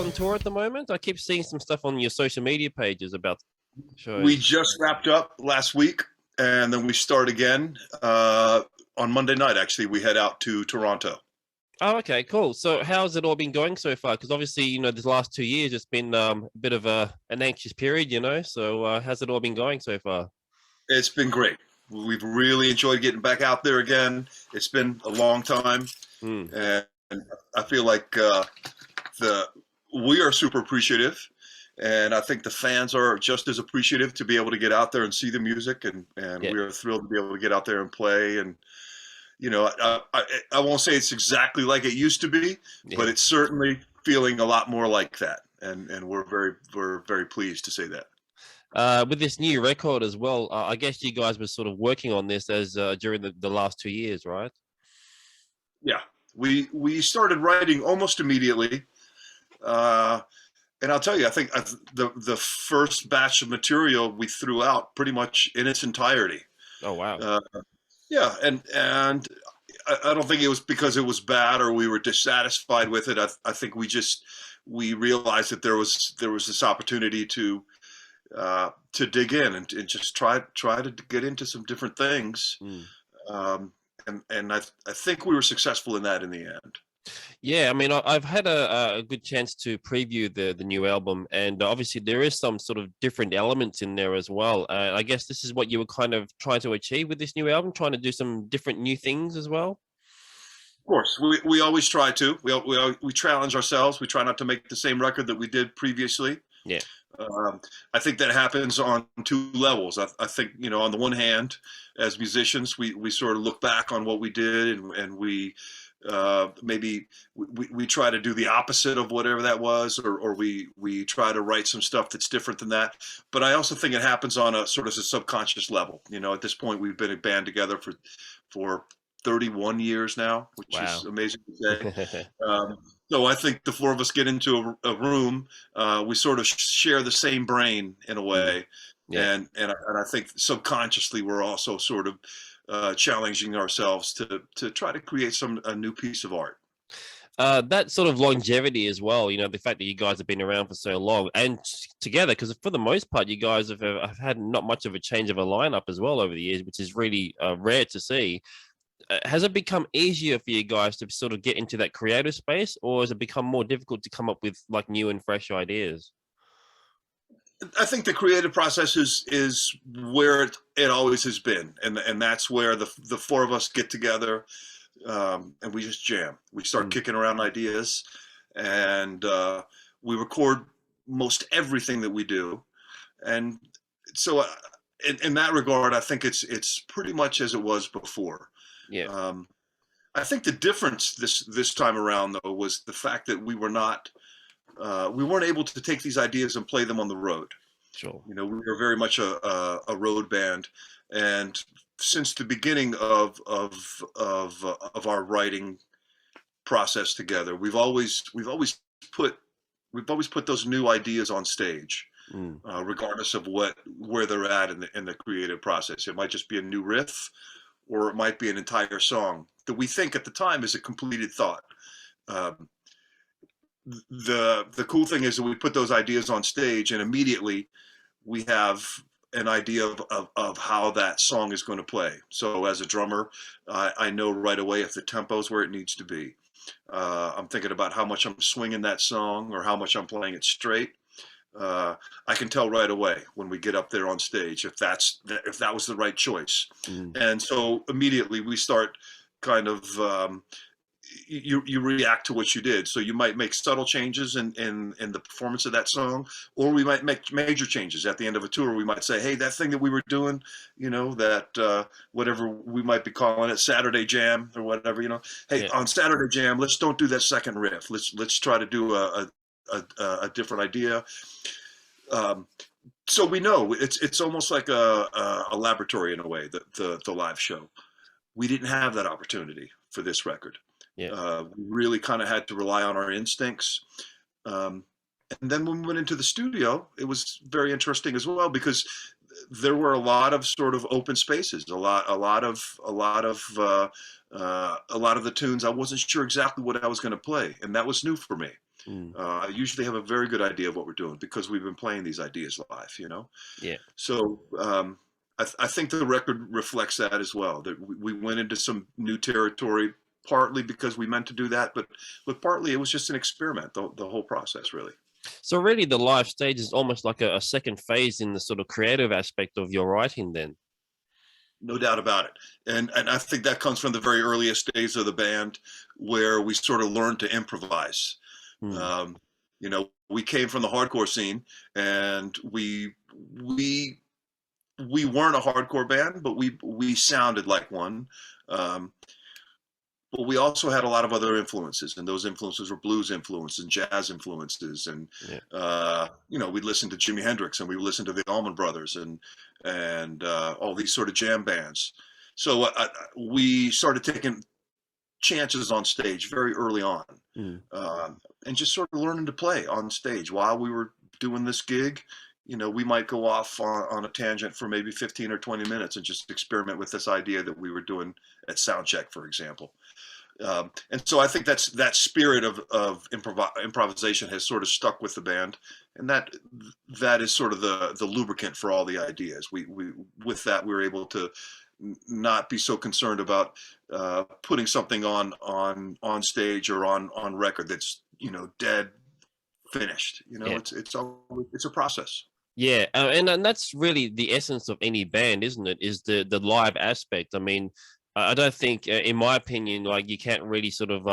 on tour at the moment? I keep seeing some stuff on your social media pages about We shows. just wrapped up last week, and then we start again on Monday night. Actually, we head out to Toronto. Oh, okay, cool. So how's it all been going so far? Because obviously, this last 2 years, it's been a bit of an anxious period. So how's it all been going so far? It's been great. We've really enjoyed getting back out there again. It's been a long time, Mm. and I feel like the we are super appreciative, and I think the fans are just as appreciative to be able to get out there and see the music, and Yeah, we are thrilled to be able to get out there and play. And I won't say it's exactly like it used to be, but yeah. it's certainly feeling a lot more like that, and we're very pleased to say that. With this new record as well, I guess you guys were sort of working on this as during the last 2 years, right? Yeah, we started writing almost immediately. Uh, and I'll tell you, I think the first batch of material we threw out pretty much in its entirety. Oh, wow. Uh, yeah, and I don't think it was because it was bad or we were dissatisfied with it. I think we realized that there was this opportunity to dig in and just try to get into some different things. Mm. Um, and I think we were successful in that in the end. Yeah, I mean, I've had a good chance to preview the new album, and obviously there is some sort of different elements in there as well. I guess this is what you were kind of trying to achieve with this new album, trying to do some different new things as well. Of course, we always try to. We challenge ourselves. We try not to make the same record that we did previously. Yeah, Um, I think that happens on two levels. I think, on the one hand, as musicians, we sort of look back on what we did, and we maybe we try to do the opposite of whatever that was, or we try to write some stuff that's different than that. But I also think it happens on a sort of a subconscious level. At this point, we've been a band together for 31 years now, which is wow. amazing to say. Um, so I think the four of us get into a room, we sort of share the same brain in a Mm, way, yeah. and I think subconsciously we're also sort of challenging ourselves to try to create a new piece of art. That sort of longevity as well, the fact that you guys have been around for so long and together, because for the most part, you guys have had not much of a change of a lineup as well over the years, which is really rare to see. Has it become easier for you guys to sort of get into that creative space, or has it become more difficult to come up with like new and fresh ideas? I think the creative process is where it always has been, and that's where the four of us get together, and we just jam. We start Mm, kicking around ideas, and we record most everything that we do. And so, in that regard, I think it's pretty much as it was before. yeah, Um, I think the difference this time around, though, was the fact that we weren't able to take these ideas and play them on the road. sure. We were very much a road band, and since the beginning of our writing process together, put we've always put those new ideas on stage, Mm, regardless of where they're at in the creative process. It might just be a new riff, or it might be an entire song that we think at the time is a completed thought. Um, the cool thing is that we put those ideas on stage, and immediately we have an idea of how that song is going to play. So as a drummer, I know right away if the tempo is where it needs to be. I'm thinking about how much I'm swinging that song or how much I'm playing it straight. Uh, I can tell right away when we get up there on stage if that was the right choice. mm, And so immediately we start kind of you react to what you did. So you might make subtle changes in the performance of that song, or we might make major changes at the end of a tour. We might say, hey, that thing that we were doing, that whatever we might be calling it, Saturday Jam or whatever, hey, yeah. on Saturday Jam, let's don't do that second riff. Let's try to do a different idea. Um, so we know it's almost like a laboratory in a way, the live show. We didn't have that opportunity for this record. Yeah. We really kind of had to rely on our instincts. Um, and then when we went into the studio, it was very interesting as well because there were a lot of sort of open spaces, a lot of the tunes I wasn't sure exactly what I was going to play, and that was new for me. Mm. I usually have a very good idea of what we're doing because we've been playing these ideas live, you know. Yeah. So I think the record reflects that as well. That we went into some new territory, partly because we meant to do that, but partly it was just an experiment. The whole process, really. So really, the live stage is almost like a second phase in the sort of creative aspect of your writing, then. No doubt about it. And I think that comes from the very earliest days of the band, where we sort of learned to improvise. Mm. Um, you know, we came from the hardcore scene, and we weren't a hardcore band, but we sounded like one. Um, but we also had a lot of other influences, and those influences were blues influences and jazz influences, and Yeah. you know, we'd listen to Jimi Hendrix, and we listened to the Allman Brothers, and all these sort of jam bands. So we started taking chances on stage very early on, Mm. and just sort of learning to play on stage while we were doing this gig. You know, we might go off on a tangent for maybe 15 or 20 minutes and just experiment with this idea that we were doing at sound check, for example. And so I think that spirit of improvisation has sort of stuck with the band, and that is sort of the lubricant for all the ideas. We with that we're able to not be so concerned about putting something on stage or on record that's, you know, dead finished. You know, Yeah. it's a process. Yeah, and that's really the essence of any band, isn't it? Is the live aspect. I mean, I don't think, in my opinion, like you can't really sort of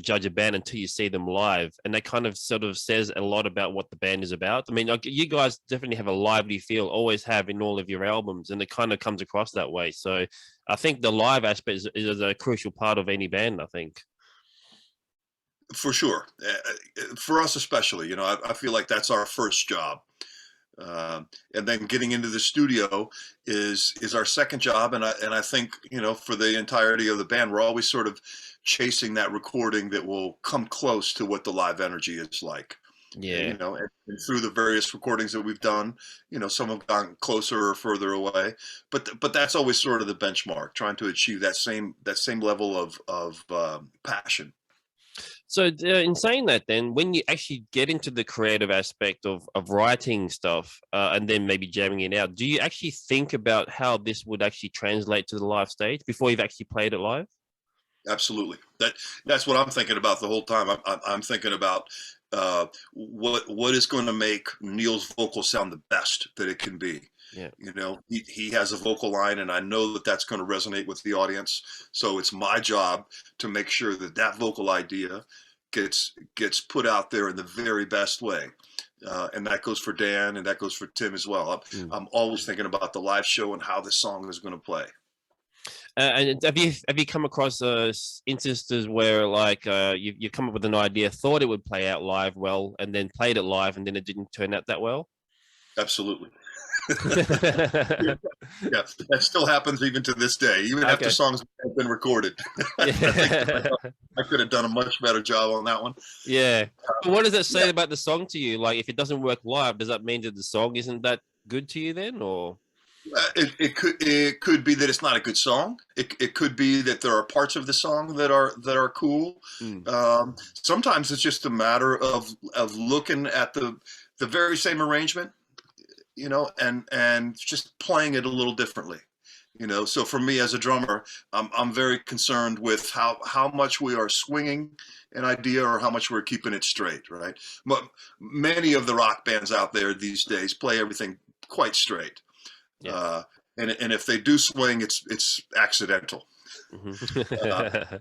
judge a band until you see them live, and that kind of sort of says a lot about what the band is about. I mean, like you guys definitely have a lively feel, always have in all of your albums, and it kind of comes across that way. So I think the live aspect is a crucial part of any band, I think. For sure. For us especially, you know, I feel like that's our first job. And then getting into the studio is our second job, and I think, you know, for the entirety of the band, we're always sort of chasing that recording that will come close to what the live energy is like. Yeah. You know, and through the various recordings that we've done, you know, some have gone closer or further away, but that's always sort of the benchmark, trying to achieve that same level of passion. So in saying that, then when you actually get into the creative aspect of writing stuff, and then maybe jamming it out, do you actually think about how this would actually translate to the live stage before you've actually played it live? Absolutely. That's what I'm thinking about the whole time. I'm thinking about what is going to make Neil's vocal sound the best that it can be. Yeah. You know, he has a vocal line, and I know that that's going to resonate with the audience. So it's my job to make sure that that vocal idea gets put out there in the very best way. And that goes for Dan, and that goes for Tim as well. Mm. I'm always thinking about the live show and how this song is going to play. And have you come across instances where like you come up with an idea, thought it would play out live well, and then played it live, and then it didn't turn out that well? Absolutely. Yeah, that still happens even to this day, even after Okay. songs have been recorded. I think Yeah. I could have done a much better job on that one. Yeah. But what does it say Yeah, about the song to you? Like, if it doesn't work live, does that mean that the song isn't that good to you then, or? it could be that it's not a good song. It could be that there are parts of the song that are cool. Mm. Sometimes it's just a matter of looking at the very same arrangement, you know, and just playing it a little differently. You know, so for me as a drummer, I'm very concerned with how much we are swinging an idea or how much we're keeping it straight, right? But many of the rock bands out there these days play everything quite straight, Yeah. uh, and if they do swing, it's accidental. Mhm.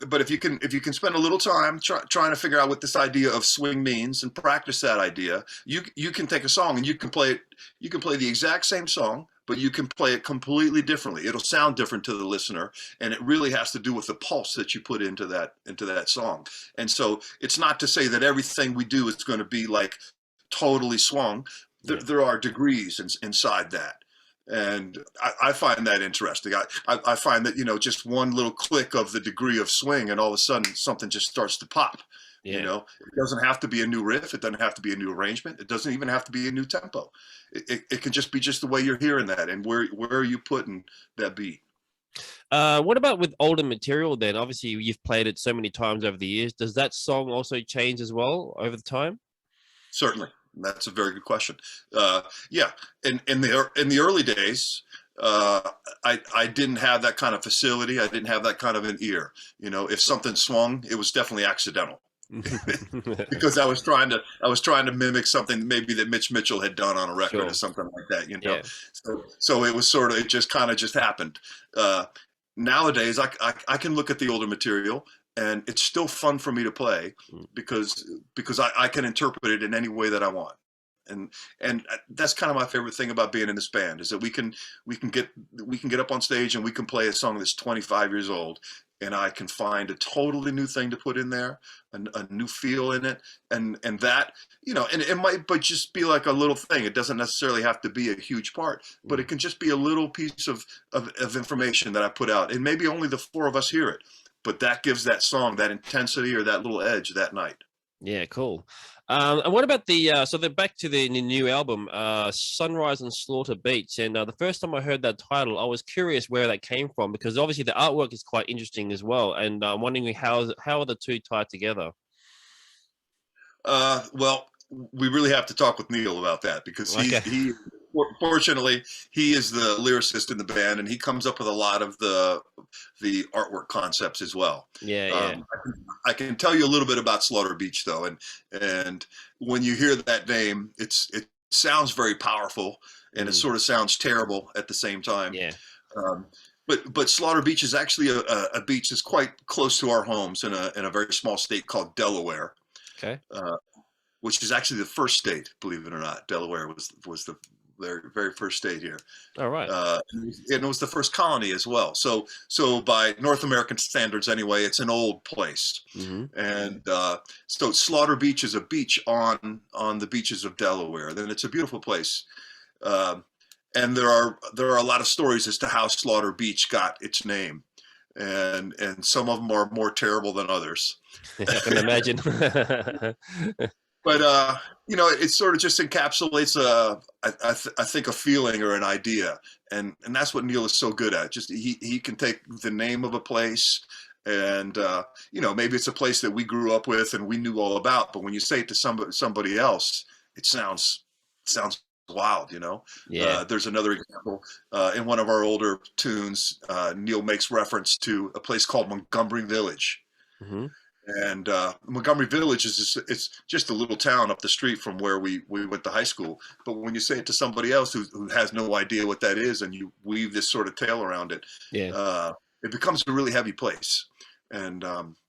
But if you can spend a little time trying to figure out what this idea of swing means and practice that idea, you can take a song and you can play the exact same song, but you can play it completely differently. It'll sound different to the listener, and it really has to do with the pulse that you put into that song. And so it's not to say that everything we do is going to be like totally swung. Yeah. There are degrees inside that, and I find that interesting. I find that, you know, just one little click of the degree of swing, and all of a sudden something just starts to pop. You Yeah. know, it doesn't have to be a new riff. It doesn't have to be a new arrangement. It doesn't even have to be a new tempo. It can just be just the way you're hearing that and where are you putting that beat. What about with older material then? Obviously, you've played it so many times over the years. Does that song also change as well over the time? Certainly, that's a very good question. Yeah, in the early days, I didn't have that kind of facility. I didn't have that kind of an ear. You know, if something swung, it was definitely accidental because I was trying to mimic something maybe that Mitch Mitchell had done on a record or Sure. something like that. You know, Yeah. so it was sort of it just kind of just happened. Uh, Nowadays I can look at the older material and it's still fun for me to play Mm. because I can interpret it in any way that I want. And that's kind of my favorite thing about being in this band is that we can get we can get up on stage and we can play a song that's 25 years old and I can find a totally new thing to put in there, a new feel in it, and that you know, and it might but just be like a little thing. It doesn't necessarily have to be a huge part, but Mm. it can just be a little piece of information that I put out, and maybe only the four of us hear it, but that gives that song that intensity or that little edge that night. Yeah, cool. And what about the so they're back to the new album, Sunrise and Slaughter Beach. And the first time I heard that title, I was curious where that came from because obviously the artwork is quite interesting as well. And I'm wondering how are the two tied together? Well, we really have to talk with Neil about that because Okay. he fortunately he is the lyricist in the band and he comes up with a lot of the artwork concepts as well. Yeah, yeah. I can tell you a little bit about Slaughter Beach though, and when you hear that name, it sounds very powerful and it Mm, sort of sounds terrible at the same time. yeah. Um, but Slaughter Beach is actually a beach that's quite close to our homes in a very small state called Delaware. Okay. Uh, which is actually the first state, believe it or not. Delaware was the very first state here, All right. and it was the first colony as well. So by North American standards, anyway, it's an old place. Mm-hmm. And so Slaughter Beach is a beach on the beaches of Delaware. Then it's a beautiful place. Uh, and there are a lot of stories as to how Slaughter Beach got its name, and some of them are more terrible than others. I can imagine. But you know, it sort of just encapsulates I think a feeling or an idea, and that's what Neil is so good at. Just he can take the name of a place, and you know, maybe it's a place that we grew up with and we knew all about, but when you say it to somebody else, it sounds wild. You know, Yeah. there's another example in one of our older tunes. Neil makes reference to a place called Montgomery Village. Mm-hmm. And Montgomery Village it's just a little town up the street from where we went to high school. But when you say it to somebody else who has no idea what that is, and you weave this sort of tale around it, Yeah. it becomes a really heavy place. And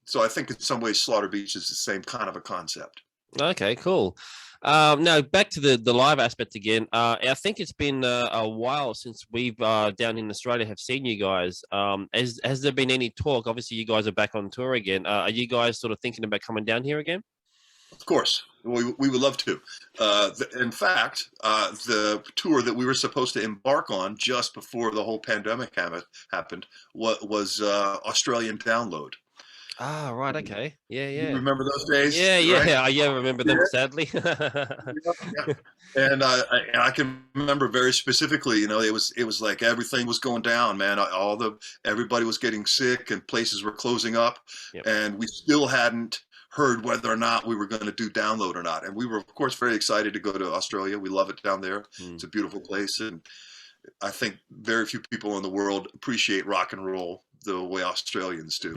so I think in some ways Slaughter Beach is the same kind of a concept. Okay, cool. Now back to the live aspect again. I think it's been a while since we've down in Australia have seen you guys. Has there been any talk? Obviously, you guys are back on tour again. Are you guys sort of thinking about coming down here again? Of course, we would love to. In fact, the tour that we were supposed to embark on just before the whole pandemic happened was Australian Download. Ah, right. Okay. Yeah, You yeah. remember those days, Yeah, right? yeah. I remember them, sadly. Yeah. And I can remember very specifically, you know, it was like everything was going down, man. Everybody was getting sick and places were closing up, Yep. and we still hadn't heard whether or not we were going to do Download or not. And we were, of course, very excited to go to Australia. We love it down there. Mm. It's a beautiful place, and I think very few people in the world appreciate rock and roll the way Australians do.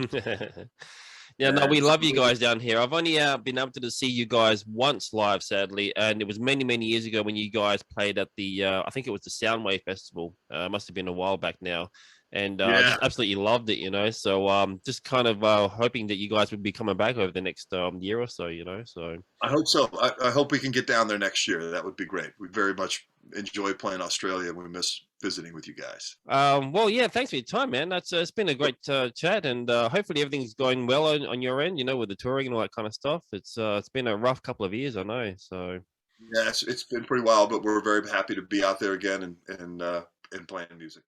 Yeah, no, we And so, love you guys down here. I've only been able to see you guys once live, sadly, and it was many years ago when you guys played at the I think it was the Soundwave Festival. Must have been a while back now, and I yeah, just absolutely loved it. You know, so just kind of hoping that you guys would be coming back over the next year or so. You know, so. I hope so. I hope we can get down there next year. That would be great. We very much enjoy playing Australia. We miss visiting with you guys. Well, yeah, thanks for your time, man. That's it's been a great chat, and hopefully everything's going well on your end. You know, with the touring and all that kind of stuff. It's been a rough couple of years, I know. So Yeah, it's been pretty wild, but we're very happy to be out there again and playing music.